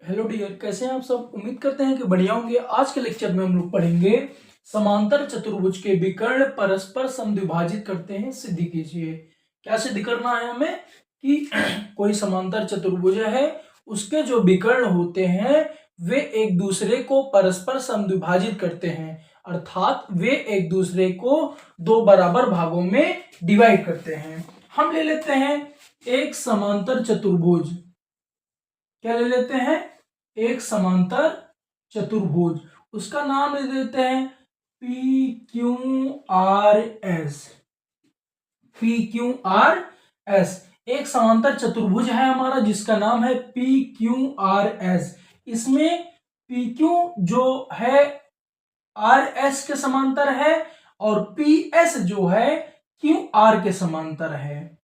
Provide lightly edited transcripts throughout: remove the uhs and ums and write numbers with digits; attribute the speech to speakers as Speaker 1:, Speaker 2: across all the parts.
Speaker 1: Hello dear, कैसे हैं आप सब। उम्मीद करते हैं कि बढ़िया होंगे। आज के लेक्चर में हम लोग पढ़ेंगे समांतर चतुर्भुज के विकर्ण परस्पर समद्विभाजित करते हैं, सिद्धि कीजिए। क्या सिद्ध करना है हमें कि कोई समांतर चतुर्भुज है, उसके जो विकर्ण होते हैं वे एक दूसरे को परस्पर समद्विभाजित करते हैं, अर्थात वे एक दूसरे को दो बराबर भागों में डिवाइड करते हैं। हम ले लेते हैं एक समांतर चतुर्भुज। क्या ले लेते हैं? एक समांतर चतुर्भुज। उसका नाम ले देते हैं P Q R S. P Q R S एक समांतर चतुर्भुज है हमारा, जिसका नाम है पी क्यू आर एस। इसमें पी क्यू जो है आर एस के समांतर है और पी एस जो है क्यू आर के समांतर है।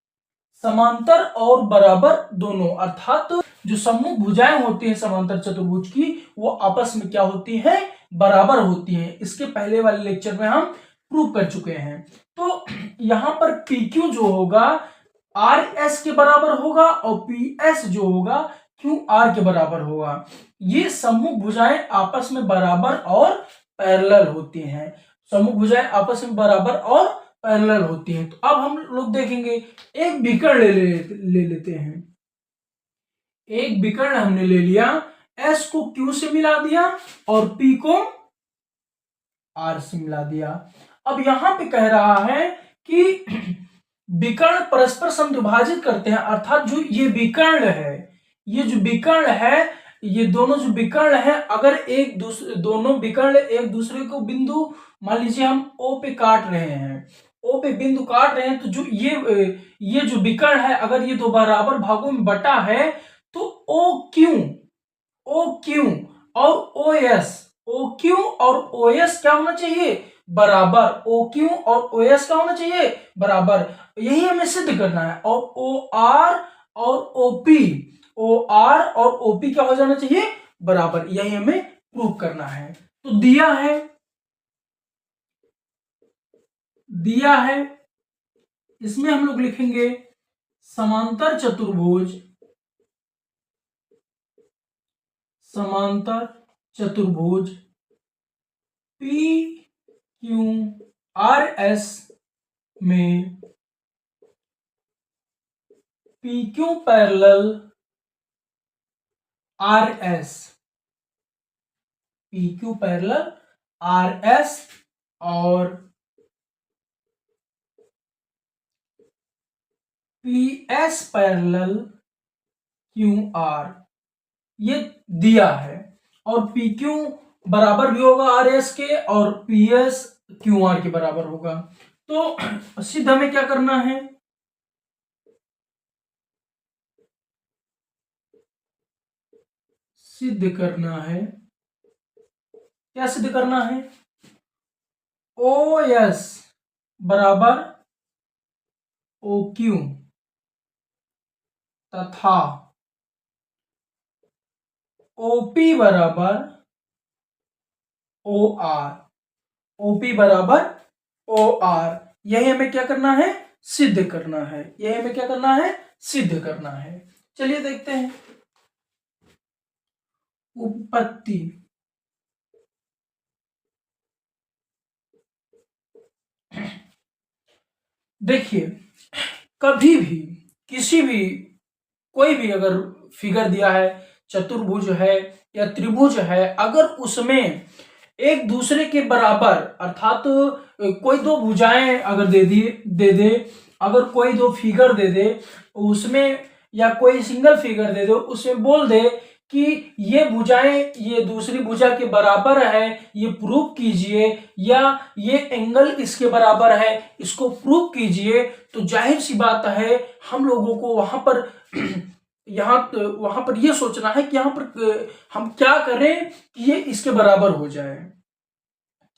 Speaker 1: समांतर और बराबर दोनों, अर्थात जो सम्मुख भुजाएं होती हैं समांतर चतुर्भुज की, वो आपस में क्या होती हैं? बराबर होती हैं। इसके पहले वाले लेक्चर में हम प्रूव कर चुके हैं। तो यहां पर PQ जो होगा RS के बराबर होगा और PS जो होगा QR के बराबर होगा। ये सम्मुख भुजाएं आपस में बराबर और पैरेलल होती हैं। सम्मुख भुजाएं आपस में बराबर और पैरेलल होती हैं। तो अब हम लोग देखेंगे, एक विकर्ण ले लेते हैं। एक विकर्ण हमने ले लिया, S को Q से मिला दिया और P को R से मिला दिया। अब यहां पे कह रहा है कि विकर्ण परस्पर समद्विभाजित करते हैं, अर्थात जो ये विकर्ण है, ये जो विकर्ण है, ये दोनों जो विकर्ण है, अगर दोनों विकर्ण एक दूसरे को बिंदु, मान लीजिए हम O पे काट रहे हैं, O पे बिंदु काट रहे हैं, तो जो ये जो विकर्ण है, अगर ये दो बराबर भागों में बटा है तो OQ और OQ और OS क्या होना चाहिए? बराबर। OQ और OS क्या होना चाहिए? बराबर। यही हमें सिद्ध करना है। और OR और OR और OP क्या हो जाना चाहिए? बराबर। यही हमें प्रूव करना है। तो दिया है इसमें हम लोग लिखेंगे समांतर चतुर्भुज PQRS में PQ parallel RS, PQ parallel RS और PS पैरेलल QR, ये दिया है। और PQ बराबर भी होगा RS के और PS QR के बराबर होगा। तो सिद्ध हमें क्या करना है? सिद्ध करना है, क्या सिद्ध करना है? OS बराबर OQ तथा OP बराबर OR। OP बराबर OR। यही हमें क्या करना है? सिद्ध करना है। यही हमें क्या करना है? सिद्ध करना है। चलिए देखते हैं उत्पत्ति। देखिए, कभी भी किसी भी कोई भी अगर फिगर दिया है, चतुर्भुज है या त्रिभुज है, अगर उसमें एक दूसरे के बराबर, अर्थात कोई दो भुजाएं अगर दे दे, अगर कोई दो फिगर दे दे उसमें, या कोई सिंगल फिगर दे दो, उसमें बोल दे कि ये भुजाएं ये दूसरी भुजा के बराबर है, ये प्रूव कीजिए, या ये एंगल इसके बराबर है, इसको प्रूव कीजिए, तो जाहिर सी बात है हम लोगों को वहां पर वहां पर ये सोचना है कि यहाँ पर हम क्या करें कि ये इसके बराबर हो जाए।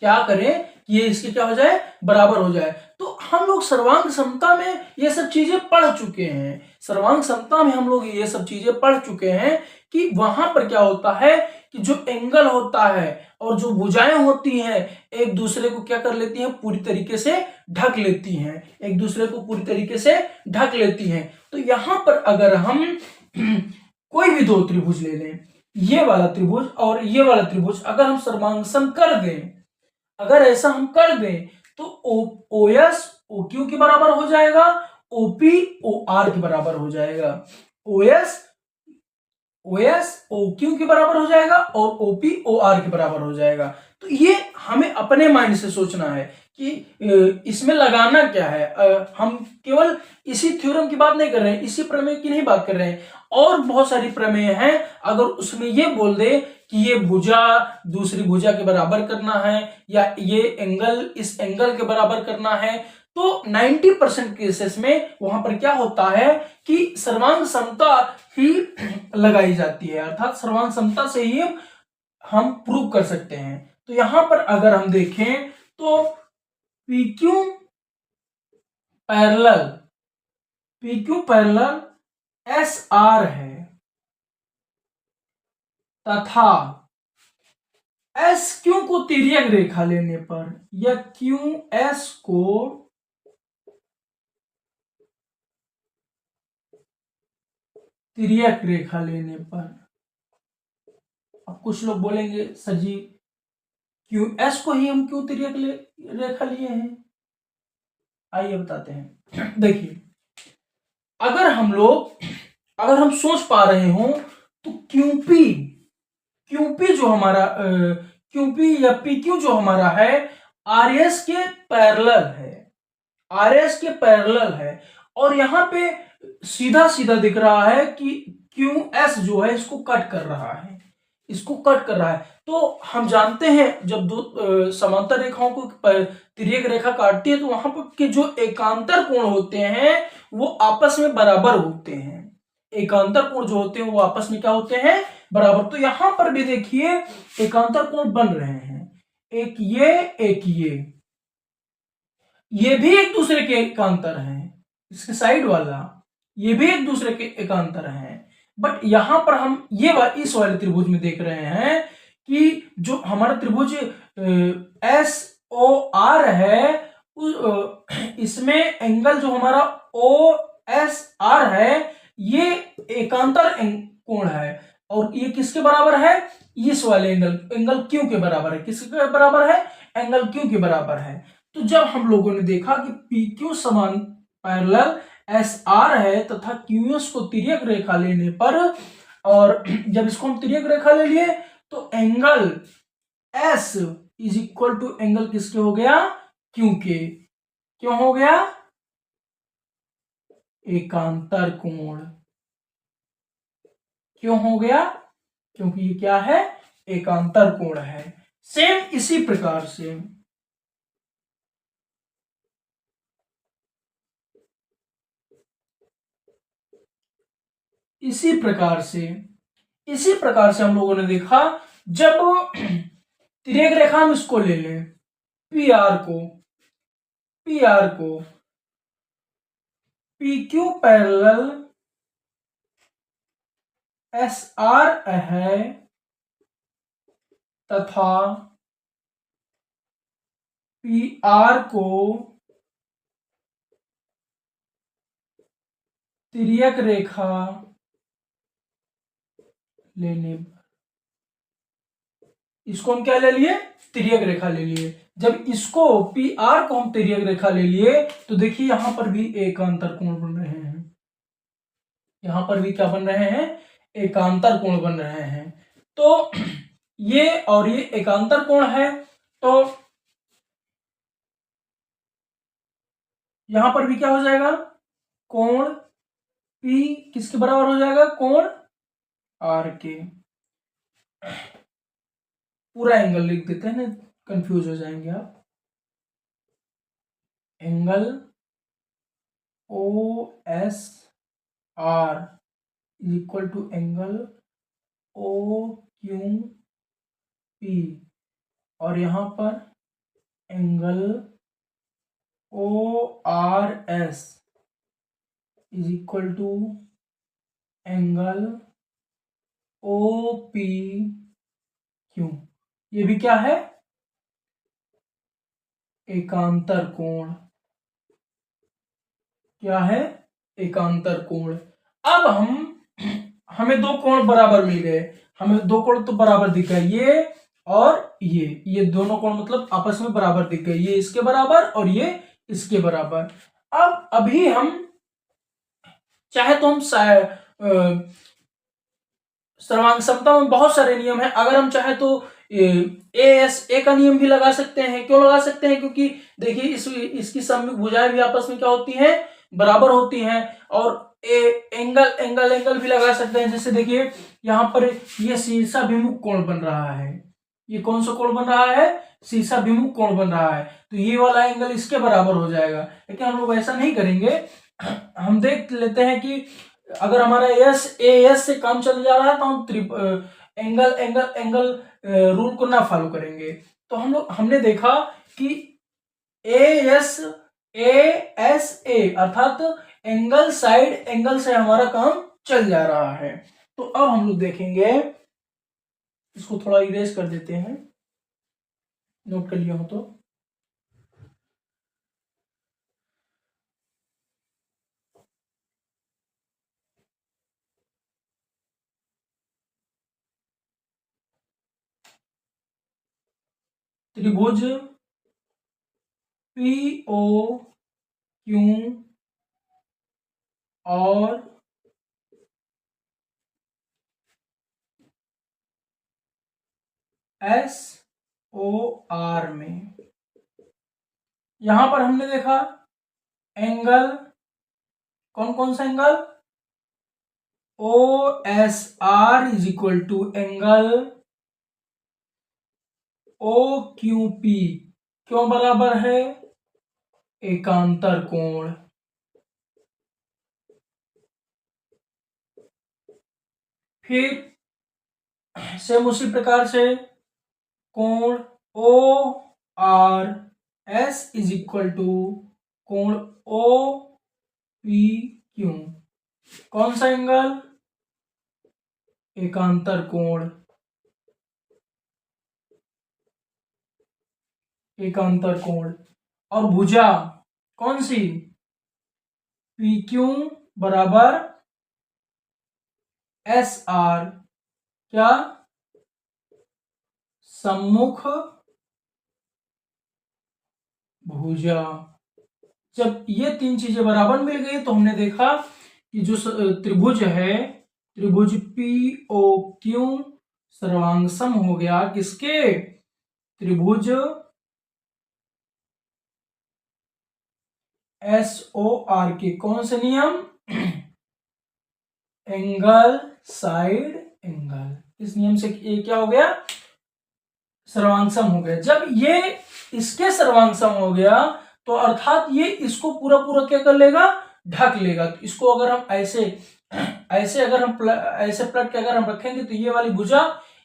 Speaker 1: क्या करें कि ये इसके क्या हो जाए? बराबर हो जाए। तो हम लोग सर्वांग समता में ये सब चीजें पढ़ चुके हैं। सर्वांग समता में हम लोग ये सब चीजें पढ़ चुके हैं कि वहां पर क्या होता है कि जो एंगल होता है और जो भुजाएं होती हैं एक दूसरे को क्या कर लेती हैं? पूरी तरीके से ढक लेती हैं। एक दूसरे को पूरी तरीके से ढक लेती हैं। तो यहां पर अगर हम कोई भी दो त्रिभुज ले लें, ये वाला त्रिभुज और ये वाला त्रिभुज अगर हम सर्वांग कर दें, अगर ऐसा हम कर दें तो ओ एस ओ क्यू के बराबर हो जाएगा, ओपी ओ आर के बराबर हो जाएगा, ओ एस ओ क्यू के बराबर हो जाएगा और ओपी ओ आर के बराबर हो जाएगा। तो ये हमें अपने माइंड से सोचना है कि इसमें लगाना क्या है। हम केवल इसी थ्योरम की बात नहीं कर रहे हैं, इसी प्रमेय की नहीं बात कर रहे हैं, और बहुत सारी प्रमेय हैं। अगर उसमें ये बोल दे कि ये भुजा दूसरी भुजा के बराबर करना है या ये एंगल इस एंगल के बराबर करना है, तो 90% केसेस में वहां पर क्या होता है कि सर्वांग समता ही लगाई जाती है, अर्थात सर्वांग समता से ही हम प्रूव कर सकते हैं। तो यहां पर अगर हम देखें तो PQ पैरेलल SR है तथा SQ को तिर्यक रेखा लेने पर या QS को तिर्यक रेखा लेने पर, अब कुछ लोग बोलेंगे सर जी QS को ही हम क्यों तिर्यक रेखा लिए हैं, आइए बताते हैं। देखिए अगर हम सोच पा रहे हो तो क्यूपी जो हमारा क्यूपी या PQ जो हमारा है RS के पैरेलल है और यहाँ पे सीधा सीधा दिख रहा है कि QS जो है इसको कट कर रहा है। तो हम जानते हैं जब दो समांतर रेखाओं को तिर्यक रेखा काटती है तो वहां पर के जो एकांतर कोण होते हैं वो आपस में बराबर होते हैं। एकांतर कोण जो होते हैं वो आपस में क्या होते हैं, बराबर। तो यहां पर भी देखिए एकांतर कोण बन रहे हैं, एक ये भी एक दूसरे के एकांतर हैं, इसके साइड वाला ये भी एक दूसरे के एकांतर हैं। बट यहां पर हम इस वाले त्रिभुज में देख रहे हैं कि जो हमारा त्रिभुज एस ओ आर है इसमें एंगल जो हमारा ओ एस आर है ये एकांतर कोण है और ये किसके बराबर है, इस वाले एंगल क्यू के बराबर है। किसके बराबर है, एंगल क्यू के बराबर है। तो जब हम लोगों ने देखा कि PQ समान पैरेलल SR है तथा QS को तिर्यक रेखा लेने पर, और जब इसको हम तिर्यक रेखा ले लिए तो angle S is equal to angle किसके हो गया, Q के। क्यों हो गया, एकांतर कोण। क्यों हो गया, क्योंकि ये क्या है, एकांतर कोण है। सेम इसी प्रकार से इसी प्रकार से हम लोगों ने देखा जब तिर्यक रेखा हम इसको ले लें पीआर को PQ पैरेलल SR है तथा PR को तिर्यक रेखा लेने पर, इसको हम क्या ले लिए, तिर्यक रेखा ले लिए। जब इसको PR को हम तिर्यक रेखा ले लिए तो देखिए यहां पर भी एकांतर कोण बन रहे हैं, यहां पर भी क्या बन रहे हैं, एकांतर कोण बन रहे हैं। तो ये और ये एकांतर कोण है, तो यहां पर भी क्या हो जाएगा, कोण P किसके बराबर हो जाएगा, कोण R के। पूरा एंगल लिख देते हैं ना, कंफ्यूज हो जाएंगे आप। Angle OSR equal to angle OQP और यहां पर angle ORS is equal to angle OPQ। ये भी क्या है, एकांतर कोण। क्या है, एकांतर कोण। अब हमें दो कोण बराबर मिल गए, हमें दो कोण तो बराबर दिख गए, ये और ये दोनों कोण मतलब आपस में बराबर दिख गए, ये इसके बराबर और ये इसके बराबर। अब अभी हम चाहे तो हम सर्वांग समता में बहुत सारे नियम है, अगर हम चाहे तो ए का नियम भी लगा सकते हैं। क्यों लगा सकते हैं? क्योंकि देखिए इसकी सममित भुजाएं भी आपस में क्या होती हैं, बराबर होती हैं। और एंगल भी लगा सकते हैं। जैसे देखिए यहाँ पर ये शीर्षाभिमुख कोण बन रहा है, ये कौन सा कोण बन रहा है, शीर्षाभिमुख कोण बन रहा है, तो ये वाला एंगल इसके बराबर हो जाएगा। लेकिन हम लोग ऐसा नहीं करेंगे, हम देख लेते हैं कि अगर हमारा एस से काम चल जा रहा है तो हम एंगल रूल को ना फॉलो करेंगे। तो हमने देखा कि ए अर्थात एंगल साइड एंगल से हमारा काम चल जा रहा है। तो अब हम लोग देखेंगे, इसको थोड़ा इरेज कर देते हैं, नोट कर लिया हो तो। त्रिभुज पी ओ क्यू और एस ओ आर में, यहां पर हमने देखा एंगल, कौन कौन सा angle, O S R is equal to angle O Q P, क्यों बराबर है, एकांतर कोण। फिर सेम उसी प्रकार से कोण O R S is equal to कोण ओ पी क्यू, कौन सा एंगल, एकांतर कोण, एकांतर कोण। और भुजा कौन सी, पी क्यू बराबर एस आर, क्या, सम्मुख भुजा। जब ये तीन चीजें बराबर मिल गई तो हमने देखा कि जो त्रिभुज है, त्रिभुज पी ओ क्यू सर्वांग सम हो गया किसके, त्रिभुज एस ओ आर के, कौन से नियम, एंगल साइड एंगल, इस नियम से ये क्या हो गया, सर्वांग सम हो गया। जब ये इसके सर्वांग सम हो गया तो अर्थात ये इसको पूरा पूरा क्या कर लेगा, ढक लेगा। तो इसको अगर हम ऐसे अगर हम ऐसे पलट के अगर हम रखेंगे तो ये वाली भुजा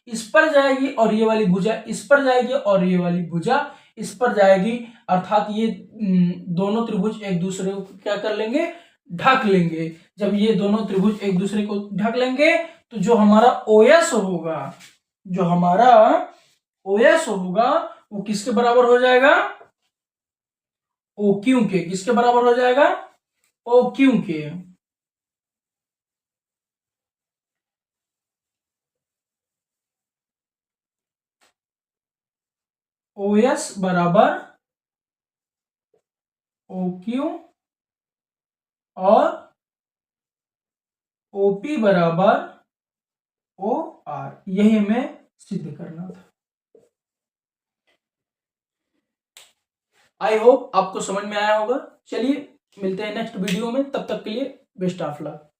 Speaker 1: इस पर जाएगी और ये वाली भुजा इस पर जाएगी और ये वाली भुजा इस पर जाएगी, अर्थात ये दोनों त्रिभुज एक दूसरे को क्या कर लेंगे, ढक लेंगे। जब ये दोनों त्रिभुज एक दूसरे को ढक लेंगे तो जो हमारा ओएस होगा, जो हमारा ओएस होगा वो किसके बराबर हो जाएगा, ओ क्यू के, किसके बराबर हो जाएगा, ओ क्यू के। ओ एस बराबर ओ क्यू और ओपी बराबर ओ आर, यही हमें सिद्ध करना था। आई होप आपको समझ में आया होगा। चलिए मिलते हैं नेक्स्ट वीडियो में, तब तक के लिए बेस्ट ऑफ लक।